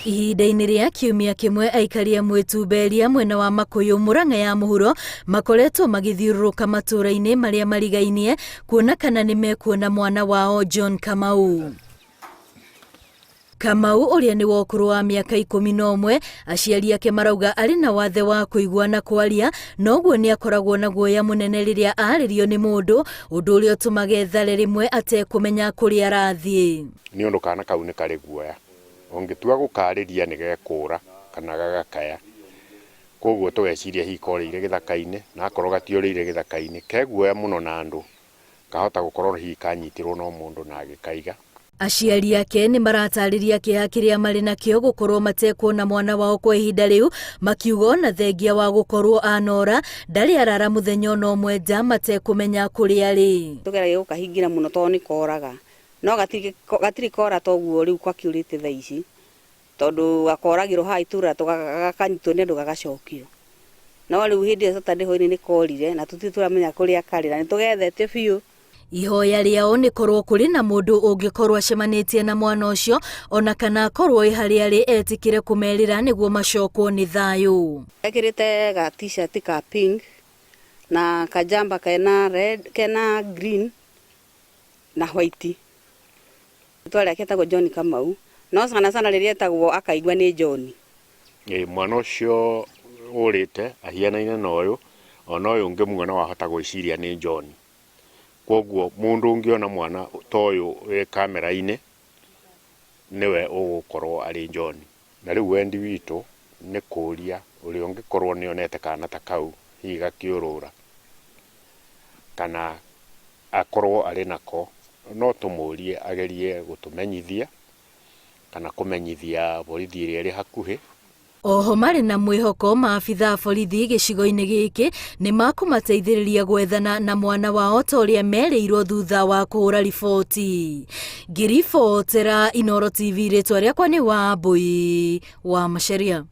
Ihinda-inĩ rĩa kiumia kimwe aikari a Mwĩtumberia mwena wa Makuyu Murang'a ya mũhuro makoretwo magĩthiũrũrũka matũũra-inĩ marĩa marigainie kuona kana nĩ mekuona mwana wao John Kamau. Kamau ũrĩa nĩ wa ũkũrũ wa mĩaka 11, aciari ake marauga arĩ na wathe wa kũigua na kwaria, noguo nĩ akoragwo na guoya mũnene rĩrĩa arĩrio nĩ mũndũ, ũndũ ũrĩa ũtũmaga ethare rĩmwe atekũmenya kũrĩa arathiĩ. Nĩ ũndũ kana kau nĩ karĩ guoya, ũngĩtua gũkarĩria nĩ gekũra kana gagakaya, koguo tũgeciria hihi korĩire gĩthaka-inĩ, na akorwo gatiũrĩire gĩthaka-inĩ, ke guoya mũno na andũ, kahota gũkorwo hihi kanyitirwo no mũndũ na agĩkaiga. Aciari ake nĩ maratarĩria kĩeha kĩrĩa marĩ nakĩo gũkorwo matekuona mwana wao kwa ihinda rĩu, makiuga ona thengia wa gũkorwo anora ndarĩ arara mũthenya ona ũmwe nja matekũmenya kũrĩa arĩ. Tũgeragia gũkahingira mũno tondũ nĩ koraga, no gatirĩ kora toguo rĩu kwakiurĩte thaa ici, tondũ gakoragĩrwo haha itũra gakanyitwo nĩ andũ gagacokio. No rĩu hĩndĩ ĩyo Saturday hwainĩ nĩ korire na tũtirĩ tũramenya kũrĩa karĩ, na nĩ tũgethete biũ. Ihoya rĩao nĩ korwo kũrĩ na mũndũ ũngĩkorwo acemanĩtie na mwana ũcio, ona kana akorwo harĩa arĩ etĩkĩre kũmerĩra nĩguo macokwo nĩ thayũ. Ekĩrĩte ga t-shirt ka pink na kajamba kena red, kena green na white. Rĩtwa rĩake etagwo John Kamau, no sana rĩrĩa etagwo akaigua nĩ John. Mwana ũcio ũrĩte ahianaine na ũyũ, ona ũyũ ũngĩmuona wahota gwĩciria nĩ John. Koguo mundu ungiona mwana toyo kamera-inĩ niwe ũgũkorwo arĩ John. Na rĩu wendi witũ nĩ kũria ũrĩa ũngĩkorwo nĩonete kana ta kau hihi gakiũrũra kana akorwo arĩ nako, no tũmũrie agerie gũtũmenyithia kana kũmenyithia borithi ĩrĩa ĩrĩ hakuhĩ. Oho marĩ na mwĩhoko maabitha borithi gĩcigo-inĩ gĩkĩ nĩ makũmateithĩrĩria gwethana na mwana wao ta ũrĩa merĩirwo thutha wa kũhũra riboti. Ngĩribotera Inooro TV, rĩtwa rĩakwa nĩ Wambui wa Macharia.